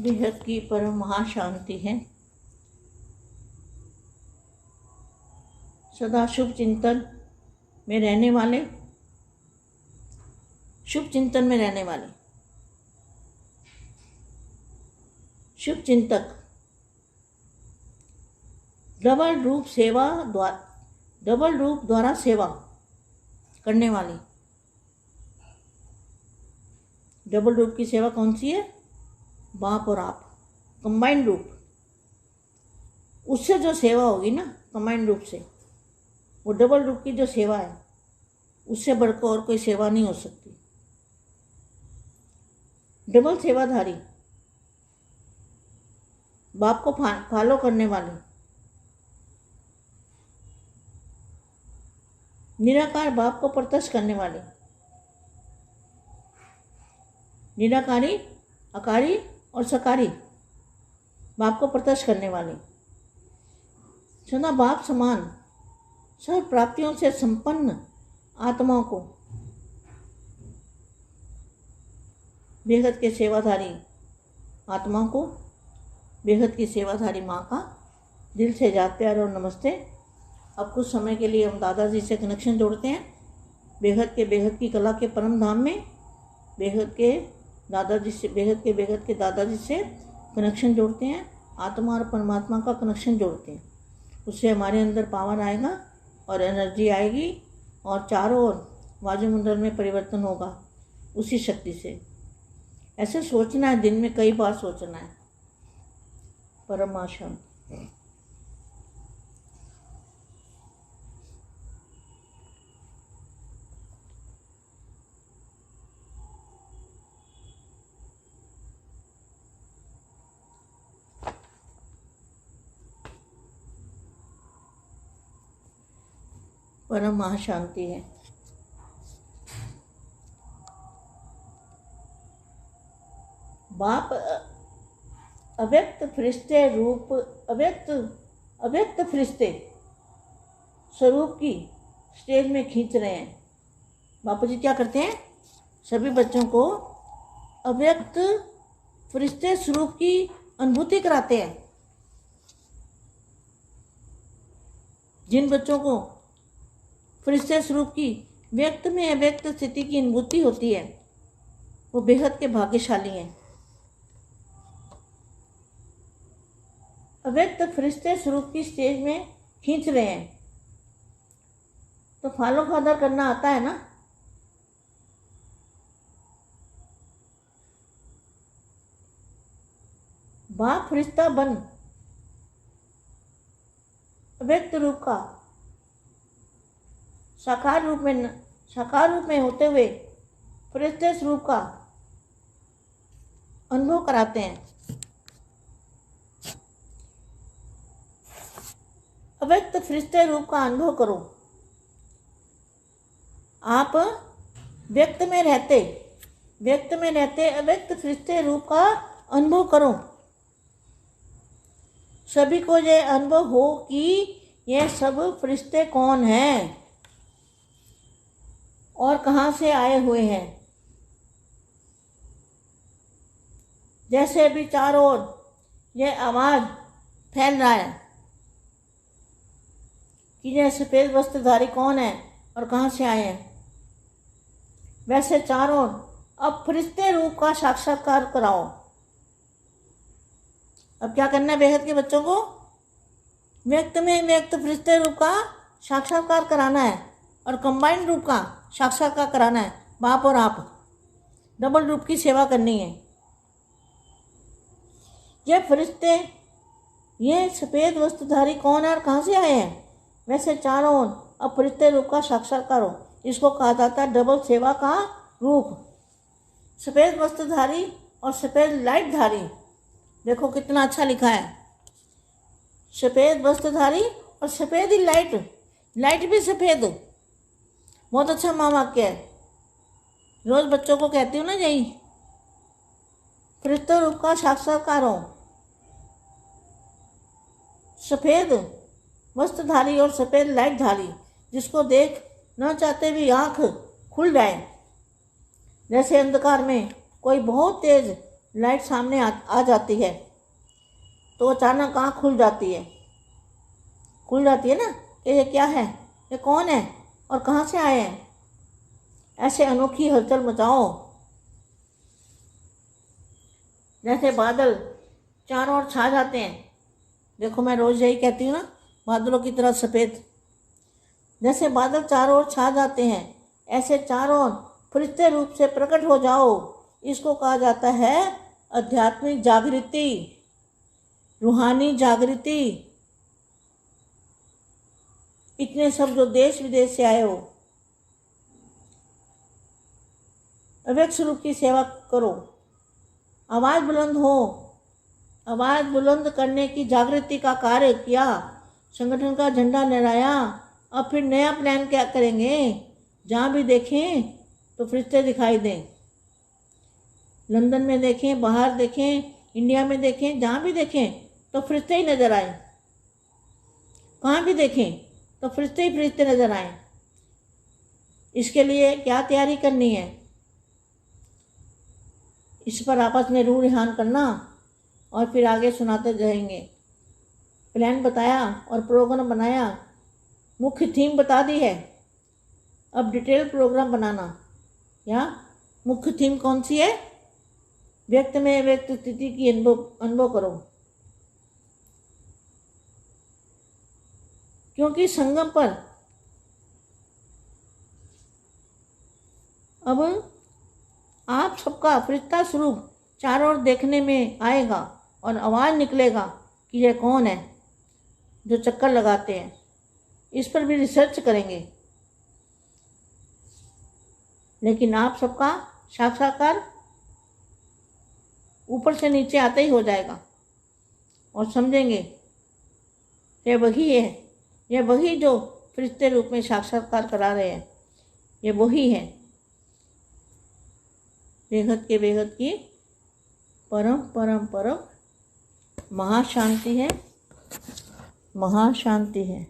बेहद की परम महाशांति है। सदा शुभ चिंतन में रहने वाले, शुभ चिंतन में रहने वाले शुभ चिंतक, डबल रूप द्वारा सेवा करने वाली। डबल रूप की सेवा कौन सी है? बाप और आप, कंबाइंड रूप। उससे जो सेवा होगी ना कंबाइंड रूप से, वो डबल रूप की जो सेवा है, उससे बढ़कर और कोई सेवा नहीं हो सकती। डबल सेवाधारी, बाप को फॉलो करने वाले, निराकार बाप को प्रत्यक्ष करने वाले, निराकारी, अकारी और सकारी बाप को प्रत्यक्ष करने वाले, सदा बाप समान सर्व प्राप्तियों से संपन्न आत्माओं को बेहद के सेवाधारी आत्माओं को बेहद की सेवाधारी माँ का दिल से याद, प्यार और नमस्ते। अब कुछ समय के लिए हम दादाजी से कनेक्शन जोड़ते हैं। बेहद की कला के परम धाम में बेहद के दादाजी से कनेक्शन जोड़ते हैं। आत्मा और परमात्मा का कनेक्शन जोड़ते हैं। उससे हमारे अंदर पावर आएगा और एनर्जी आएगी और चारों ओर वायुमंडल में परिवर्तन होगा उसी शक्ति से। ऐसे सोचना है, दिन में कई बार सोचना है। परम शांति। परम महाशांति है। बाप अव्यक्त फरिश्ते रूप, अव्यक्त फरिश्ते स्वरूप की स्टेज में खींच रहे हैं। बापू जी क्या करते हैं? सभी बच्चों को अव्यक्त फरिश्ते स्वरूप की अनुभूति कराते हैं। जिन बच्चों को फरिश्ते स्वरूप की व्यक्त में अव्यक्त स्थिति की अनुभूति होती है, वो बेहद के भाग्यशाली हैं। अव्यक्त फरिश्ते स्वरूप की स्टेज में खींच रहे हैं तो फॉलो फादर करना आता है ना। बाप फरिश्ता बन अव्यक्त रूप का साकार रूप में होते हुए फरिश्ते स्वरूप का अनुभव कराते हैं। अव्यक्त फरिश्ते रूप का अनुभव करो। आप व्यक्त में रहते अव्यक्त फरिश्ते रूप का अनुभव करो। सभी को यह अनुभव हो कि ये सब फरिश्ते कौन हैं और कहाँ से आए हुए हैं। जैसे अभी चारों ओर यह आवाज़ फैल रहा है कि यह सफ़ेद वस्त्रधारी कौन है और कहाँ से आए हैं, वैसे चारों ओर अब फरिश्ते रूप का साक्षात्कार कराओ। अब क्या करना है बेहद के बच्चों को? व्यक्त में व्यक्त फरिश्ते रूप का साक्षात्कार कराना है और कंबाइंड रूप का साक्षात्कार कराना है। बाप और आप डबल रूप की सेवा करनी है। ये फरिश्ते, ये सफ़ेद वस्त्रधारी कौन है और कहाँ से आए हैं, वैसे चारों ओर अब फरिश्ते रूप का साक्षात्कार हो। इसको कहा जाता है डबल सेवा का रूप। सफ़ेद वस्त्रधारी और सफ़ेद लाइटधारी, देखो कितना अच्छा लिखा है। सफ़ेद वस्त्रधारी और सफ़ेद ही लाइट भी सफ़ेद। बहुत अच्छा माँ वाक्य है। रोज़ बच्चों को कहती हूँ ना, यही फरिश्ते रूप का साक्षात्कार हो। सफ़ेद वस्त्रधारी और सफ़ेद लाइटधारी, जिसको देख न चाहते भी आँख खुल जाए। जैसे अंधकार में कोई बहुत तेज लाइट सामने आ जाती है तो अचानक आँख खुल जाती है ना कि ये क्या है, ये कौन है और कहाँ से आए हैं। ऐसे अनोखी हलचल मचाओ जैसे बादल चारों ओर छा जाते हैं। देखो मैं रोज़ यही कहती हूँ ना, बादलों की तरह सफ़ेद। जैसे बादल चारों ओर छा जाते हैं ऐसे चारों ओर फरिश्ते रूप से प्रकट हो जाओ। इसको कहा जाता है आध्यात्मिक जागृति, रूहानी जागृति। इतने सब जो देश विदेश से आए हो, अव्यक्त स्वरूप की सेवा करो। आवाज़ बुलंद हो, आवाज़ बुलंद करने की जागृति का कार्य किया, संगठन का झंडा लहराया। अब फिर नया प्लान क्या करेंगे। जहाँ भी देखें तो फरिश्ते दिखाई दें। लंदन में देखें, बाहर देखें, इंडिया में देखें, जहाँ भी देखें तो फरिश्ते ही नज़र आए। कहाँ भी देखें तो फरिश्ते ही फरिश्ते नज़र आए। इसके लिए क्या तैयारी करनी है, इस पर आपस में रूह रिहान करना और फिर आगे सुनाते जाएंगे। प्लान बताया और प्रोग्राम बनाया, मुख्य थीम बता दी है। अब डिटेल प्रोग्राम बनाना। या मुख्य थीम कौन सी है? व्यक्त में व्यक्त स्थिति की अनुभव करो। क्योंकि संगम पर अब आप सबका फरिश्ता स्वरूप चारों ओर देखने में आएगा और आवाज़ निकलेगा कि यह कौन है जो चक्कर लगाते हैं। इस पर भी रिसर्च करेंगे, लेकिन आप सबका साक्षात्कार ऊपर से नीचे आते ही हो जाएगा और समझेंगे ये वही है, ये वही जो फरिश्ते रूप में साक्षात्कार करा रहे हैं, ये वही है। बेहद के बेहद की परम परम परम महाशांति है, महाशांति है।